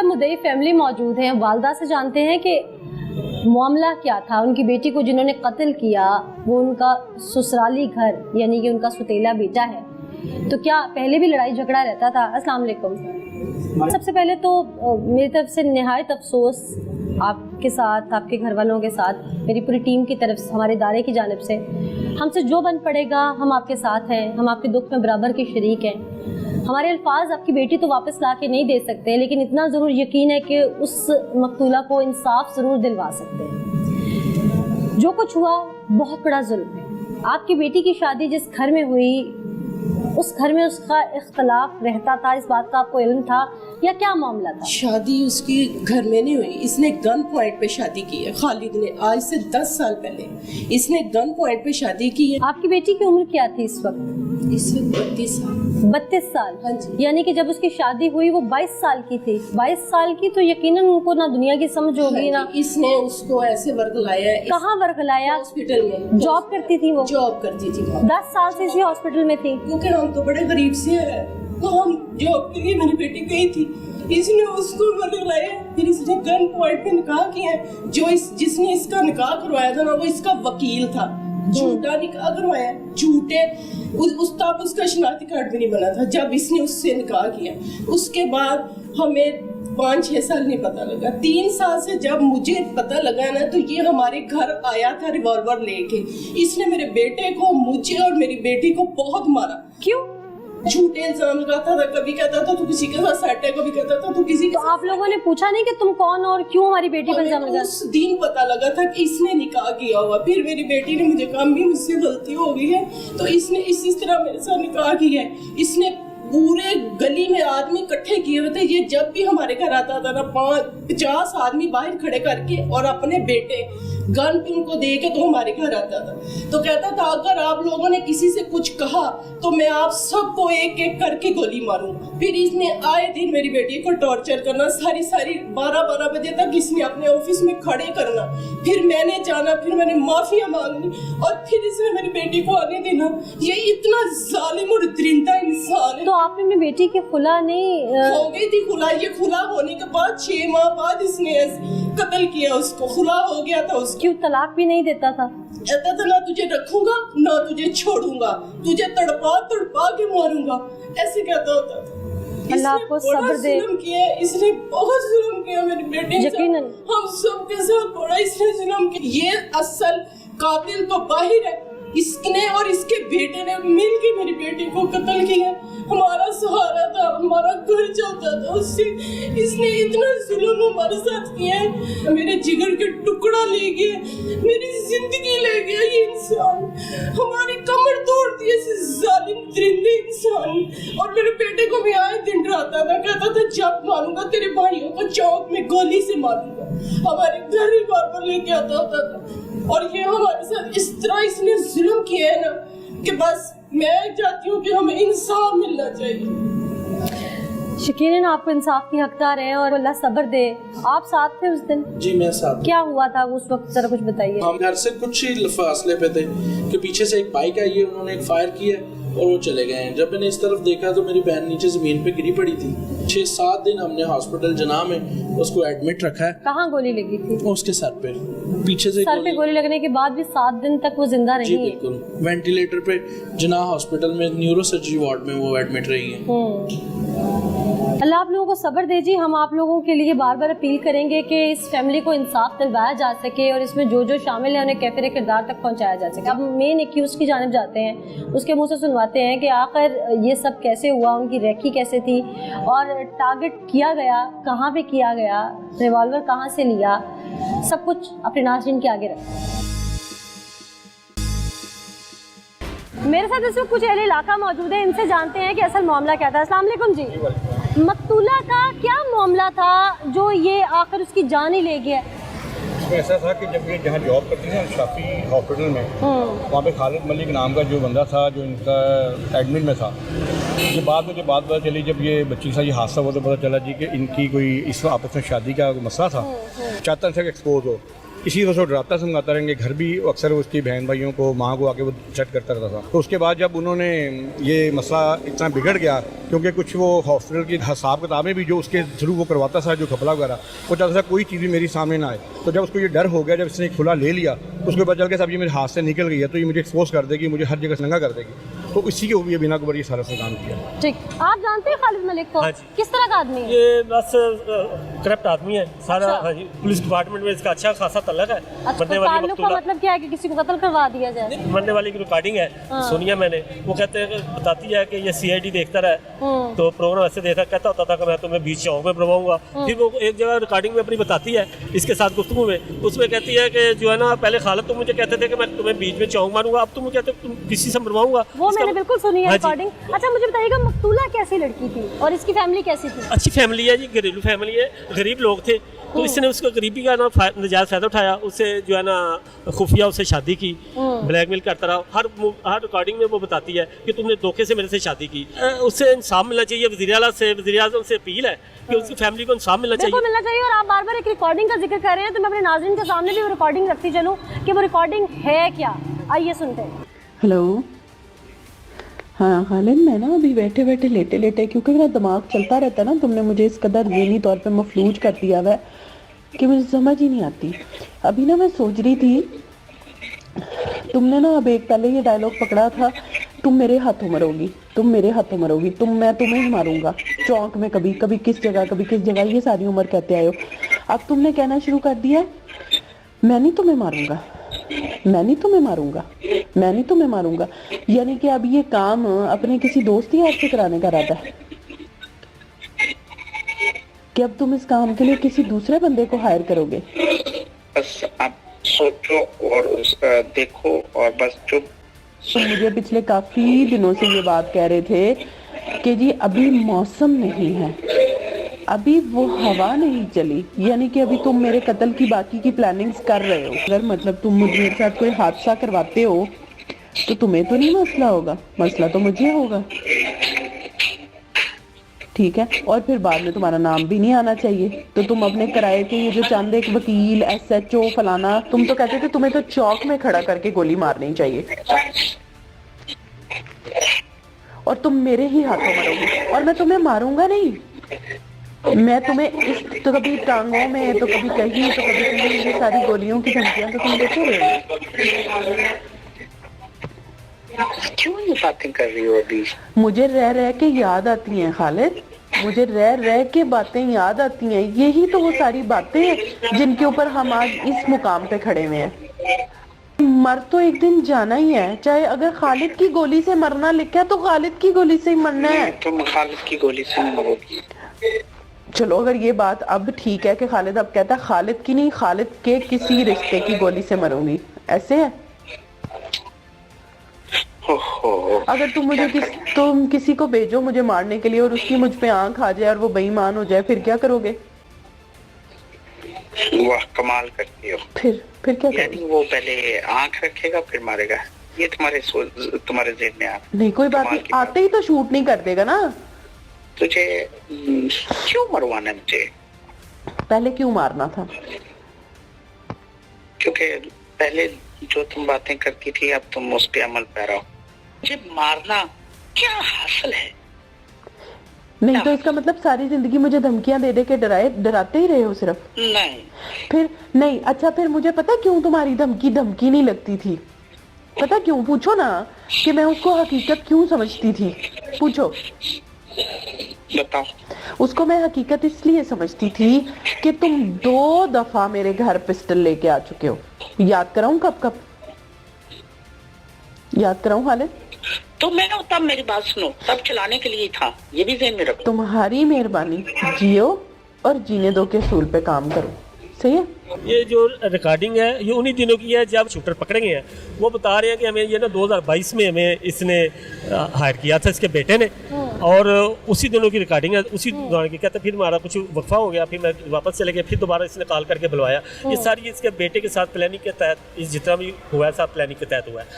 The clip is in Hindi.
साहब मुद्दई फैमिली मौजूद हैं, वालदा से जानते हैं कि मामला क्या था। उनकी बेटी को जिन्होंने कत्ल किया वो उनका ससुराली घर यानी कि उनका सुतेला बेटा है, तो क्या पहले भी लड़ाई झगड़ा रहता था? अस्सलाम वालेकुम। सबसे पहले तो मेरी तरफ से निहायत अफसोस आपके साथ, आपके घर वालों के साथ, मेरी पूरी टीम की तरफ से, हमारे इदारे की जानिब से हमसे जो बन पड़ेगा हम आपके साथ हैं, हम आपके दुख में बराबर के शरीक हैं। हमारे अल्फाज आपकी बेटी तो वापस ला के नहीं दे सकते, लेकिन इतना ज़रूर यकीन है कि उस मकतूला को इंसाफ ज़रूर दिलवा सकते हैं। जो कुछ हुआ बहुत बड़ा जुल्म है। आपकी बेटी की शादी जिस घर में हुई उस घर में उसका इख्तलाफ रहता था, इस बात का आपको इल्म था या क्या मामला था? शादी उसकी घर में नहीं हुई, इसने गन पॉइंट पे शादी की है। खालिद ने आज से 10 साल पहले इसने गन पॉइंट पे शादी की है। आपकी बेटी की उम्र क्या थी इस वक्त? इस वक्त 32 साल। 32 साल? हाँ जी। यानी कि जब उसकी शादी हुई वो 22 साल की थी। 22 साल की तो यकीनन उनको ना दुनिया की समझ होगी ना। इसने उसको ऐसे वर्गलाया। कहाँ वर्गलाया? हॉस्पिटल में। जॉब करती थी वो? जॉब करती थी। 10 साल से इसी हॉस्पिटल में थी। क्योंकि हम तो बड़े गरीब से हैं, तो हम जॉब के लिए मेरी बेटी गई थी, इसने उसको वर्गलाया। फिर इसने गन पॉइंट पे निकाह किया। जिसने इसका निकाह करवाया था ना वो इसका वकील था, झूठा निकाह करवाया, झूठे उसका शनाख्ती कार्ड भी नहीं बना था जब इसने उससे निकाह किया। उसके बाद हमें 5-6 साल नहीं पता लगा। 3 साल से जब मुझे पता लगा ना तो ये हमारे घर आया था रिवॉल्वर लेके। इसने मेरे बेटे को, मुझे और मेरी बेटी को बहुत मारा। क्यों? झूठे इल्जाम लगाता था, कभी कहता था तू किसी के साथ सेट है, कभी कहता था तू किसी के साथ। आप लोगों ने पूछा नहीं कि तुम कौन और क्यों हमारी बेटी पर इल्जाम लगा? उस दिन पता लगा था कि इसने निकाह किया हुआ। फिर मेरी बेटी ने मुझे कहा भी मुझसे गलती हो गई है, तो इसने इस तरह मेरे साथ निकाह किया है। इसने पूरे गली में आदमी इकट्ठे किए हुए थे। ये जब भी हमारे घर आता था ना 50 आदमी बाहर खड़े करके और अपने बेटे गन पे उनको दे के तो हमारे घर आता था। तो कहता था अगर आप लोगों ने किसी से कुछ कहा तो मैं आप सबको एक एक करके गोली मारूंगा। फिर इसने आए दिन मेरी बेटी को टॉर्चर करना, सारी 12 बजे तक इसने अपने ऑफिस में खड़े करना। फिर मैंने जाना, फिर मैंने माफिया मांगनी और फिर इसने मेरी बेटी को आने देना। ये इतना जालिम और दरिंदा इंसान है। तो आपने अपनी बेटी की खुला नहीं हो गई थी? खुला, ये खुला होने के बाद 6 माह बाद इसने कत्ल किया उसको। खुला हो गया था उसको। क्यों तलाक भी नहीं देता था? कहता था ना तुझे रखूंगा ना तुझे छोड़ूंगा, तुझे तड़पा के मारूंगा, ऐसे कहता होता था। अल्लाह आपको सब्र दे। इसने बहुत जुल्म किया मेरी बेटी से। यकीनन हम सब के साथ बड़ा इसने जुल्म किया। ये असल कातिल तो बाहर है, इसने और इसके बेटे ने मिलकर मेरी बेटी को कत्ल किया। हमारा सहारा था, हमारा घर चलता था उससे। इसने इतना जुल्म हमारे साथ किया है, मेरे जिगर के टुकड़ा ले गया, मेरी जिंदगी ले गया ये इंसान। हमारी कमर तोड़ दी ऐसे जालिम दरिंदे इंसान। और मेरे बेटे को भी आए दिन डराता था, कहता था जब मारूंगा तेरे भाइयों को चौक में गोली से मारूंगा। हमारे घर रिवॉल्वर लेके आता होता था। और ये हमारे साथ इस तरह इसने जुल्म किया है ना कि बस मैं चाहती हूँ कि हमें इंसाफ मिलना चाहिए। यकीनन आपको इंसाफ की हकदार है और अल्लाह सब्र दे। आप साथ थे उस दिन? जी मैं साथ। क्या हुआ था उस वक्त, जरा कुछ बताइए। हम घर से कुछ ही फासले पे थे कि पीछे से एक बाइक आई है, उन्होंने एक फायर किया और वो चले गए हैं। जब मैंने इस तरफ देखा तो मेरी बहन नीचे जमीन पे गिरी पड़ी थी। 6-7 दिन हमने हॉस्पिटल जना में उसको एडमिट रखा है। कहाँ गोली लगी थी? उसके सर पे, पीछे से सर पे गोली लगने के बाद भी 7 दिन तक वो जिंदा रही? जी बिल्कुल, वेंटिलेटर पे जना हॉस्पिटल में न्यूरो सर्जरी वार्ड में वो एडमिट रही है। अल्लाह आप लोगों को सब्र दे जी। हम आप लोगों के लिए बार बार अपील करेंगे कि इस फैमिली को इंसाफ दिलवाया जा सके और इसमें जो जो शामिल है उन्हें कैफिर किरदार तक पहुंचाया जा सके। अब मेन एक्यूज की जानिब जाते हैं, उसके मुंह से सुनवाते हैं कि आखिर ये सब कैसे हुआ, उनकी रेकी कैसे थी और टारगेट किया गया कहाँ पे किया गया, रिवॉल्वर कहाँ से लिया, सब कुछ अपने नाज़रीन के आगे रखें। मेरे साथ इस वक्त कुछ अहले इलाका मौजूद है, इनसे जानते हैं कि असल मामला क्या था। अस्सलाम वालेकुम जी। मकतूला का क्या मामला था जो ये आखिर उसकी जान ही ले गया? ऐसा था कि जब ये जहाँ जॉब करती थी शाफी हॉस्पिटल में, वहाँ पे खालिद मलिक नाम का जो बंदा था जो इनका एडमिन में था, ये बाद में जो बात पता चली जब ये बच्ची के साथ ये हादसा हुआ तो पता चला जी कि इनकी कोई इस आपस में शादी का मसला था, चाहता था कि एक्सपोज हो। इसी तरह से डराता समझाता रहेंगे। घर भी अक्सर उसकी बहन भाइयों को, माँ को आके वो चेक करता रहता था। तो उसके बाद जब उन्होंने ये मसला इतना बिगड़ गया, क्योंकि कुछ वो हॉस्पिटल की हिसाब किताबें भी जो उसके थ्रू वो करवाता था, जो कपड़ा वगैरह, वो चाहता था कोई चीज़ भी मेरी सामने ना आए। तो जब उसको ये डर हो गया, जब इसने खुला ले लिया, तो उसके बाद चल के सब ये मेरे हाथ से निकल गई है, तो ये मुझे एक्सपोज कर देगी, मुझे हर जगह से नंगा कर देगी। तो इसी के भी बिना को ये सारा से काम किया। ठीक, आप जानते हैं खालिद मलिक को? हाँ जी। किस तरह का आदमी है? ये बस करप्ट आदमी है सारा। अच्छा। हाँ जी, पुलिस डिपार्टमेंट में इसका अच्छा खासा तल्लक है। अच्छा, मरने तो वाली ताल्लुक का मकतूला, मतलब क्या है कि किसी को कत्ल करवा दिया जाए? मरने वाली की रिकॉर्डिंग है, हाँ। सुनी है मैंने। वो कहते हैं, बताती है कि ये CID देखता रहा, तो प्रोग्राम ऐसे देखा, कहता होता था कि मैं तुम्हें बीच चौक में बनवाऊंगा। फिर वो एक जगह रिकॉर्डिंग में अपनी बताती है इसके साथ गुफ्तगू में, उसमें कहती है कि जो है ना, पहले खालिद तुम मुझे कहते थे कि मैं तुम्हें बीच में चौक मारूंगा, अब तुम कहते हो तुम किसी से बनवाऊंगा। वो मैंने बिल्कुल सुनी है हाँ जी। रिकॉर्डिंग। अच्छा, मुझे बताइएगा मकतूला कैसी लड़की थी और इसकी फैमिली कैसी थी? अच्छी फैमिली है जी, घरेलू फैमिली है, गरीब लोग थे, तो इसने उसको गरीबी का ना नजायज़ फ़ायदा उठाया, उससे जो है ना खुफिया उससे शादी की, ब्लैकमेल करता रहा। हर रिकॉर्डिंग में वो बताती है कि तुमने धोखे से मेरे से शादी की। उससे इंसाफ मिलना चाहिए। वज़ीर आज़म से अपील है कि उसकी फैमिली को इंसाफ मिलना देखो चाहिए। मिलना चाहिए। और आप बार बार एक रिकॉर्डिंग का जिक्र कर रहे हैं, तो मैं अपने नाज़रीन के सामने भी वो रिकॉर्डिंग रखती चलूँ कि वो रिकॉर्डिंग है क्या। आइए सुनते हैं। हेलो, हाँ खालिद, मैं ना अभी बैठे बैठे लेटे लेटे, क्योंकि मेरा दिमाग चलता रहता है ना, तुमने मुझे इस कदर ज़हनी तौर पे मफलूज कर दिया हुआ है कि मुझे समझ ही नहीं आती। अभी ना मैं सोच रही थी, तुमने ना अब एक पहले ये डायलॉग पकड़ा था, तुम मेरे हाथों मरोगी, तुम मेरे हाथों मरोगी, मैं तुम्हें ही मारूंगा, चौक में कभी कभी किस जगह, कभी किस जगह, ये सारी उम्र कहते आए हो। अब तुमने कहना शुरू कर दिया मैं नहीं तुम्हें मारूंगा, मैं नहीं तुम्हें मारूंगा, मैं नहीं तुम्हें मारूंगा। यानी कि अब ये काम अपने किसी दोस्त यार से कराने का इरादा है कि अब तुम इस काम के लिए किसी दूसरे बंदे को हायर करोगे? बस आप सोचो और उसका देखो और बस चुप। तो मुझे पिछले काफी दिनों से ये बात कह रहे थे कि जी अभी मौसम नहीं है, अभी वो हवा नहीं चली, यानी कि अभी तुम मेरे कत्ल की बाकी की प्लानिंग्स कर रहे हो। अगर मतलब तुम मेरे साथ कोई हादसा करवाते हो तो तुम्हें तो नहीं मसला होगा, मसला तो मुझे होगा, ठीक है? और फिर बाद में तुम्हारा नाम भी नहीं आना चाहिए। तो तुम अपने किराए के ये जो चंद एक वकील, SHO फलाना, तुम तो कहते थे तुम्हें तो चौक में खड़ा करके गोली मारनी चाहिए, और तुम मेरे ही हाथों मरोगे। और मैं तुम्हें मारूंगा नहीं, मैं तुम्हें इस तो कभी टांगों में, तो कभी कहीं, तो कभी कहीं, ये सारी गोलियों की धमकियां तो तुम देते रहे। क्यों ये बातें कर रही हो अभी? मुझे रह रह के याद आती हैं खालिद, मुझे रह रह के बातें याद आती हैं। यही तो वो सारी बातें हैं जिनके ऊपर हम आज इस मुकाम पे खड़े हुए हैं। मर तो एक दिन जाना ही है, चाहे अगर खालिद की गोली से मरना लिखा है तो खालिद की गोली से ही मरना है। तुम खालिद की गोली से मरोगी। चलो अगर ये बात अब ठीक है कि खालिद अब कहता है खालिद की नहीं, खालिद के किसी रिश्ते की गोली से मरूंगी, ऐसे है? अगर तुम किसी को भेजो मुझे मारने के लिए और उसकी मुझ पे आंख आ जाए और वो बेईमान हो जाए, फिर क्या करोगे? वाह, कमाल करती हो। फिर क्या करोगे? यानी वो पहले आंख रखेगा फिर मारेगा, ये तुम्हारे ज़हन में आ नहीं, कोई बात नहीं, आते ही तो शूट नहीं कर देगा ना। तुझे क्यों मरवाना है मुझे? पहले क्यों मारना था? क्योंकि पहले जो तुम बातें करती थी अब तुम उस पे अमल पैरा हो। मुझे मारना क्या हासिल है? नहीं तो इसका मतलब सारी जिंदगी मुझे धमकियां दे दे के डराते ही रहे हो सिर्फ? नहीं। फिर नहीं, अच्छा फिर मुझे पता क्यों तुम्हारी धमकी नहीं लगती थी? पता क्यों? पूछो ना कि मैं उसको हकीकत क्यों समझती थी, पूछो। बताओ। उसको मैं हकीकत इसलिए समझती थी कि तुम 2 दफा मेरे घर पिस्टल लेके आ चुके हो। याद कराऊं कब याद कराऊं खालिद? तो मैं तब मेरी बात सुनो, तब चलाने के लिए था, ये भी ज़हन में रखो। तुम्हारी मेहरबानी, जियो और जीने दो के असूल पे काम करो, सही है? ये जो रिकॉर्डिंग है ये उन्हीं दिनों की है जब शूटर पकड़े गए हैं। वो बता रहे हैं कि हमें ये ना 2022 में हमें इसने हायर किया था, इसके बेटे ने, और उसी दिनों की रिकॉर्डिंग है, उसी दौरान की। कहते फिर हमारा कुछ वक्फा हो गया, फिर मैं वापस चले गया, फिर दोबारा इसने कॉल करके बुलवाया। ये सारी इसके बेटे के साथ प्लानिंग के तहत, इस जितना भी हुआ है सब प्लानिंग के तहत हुआ है।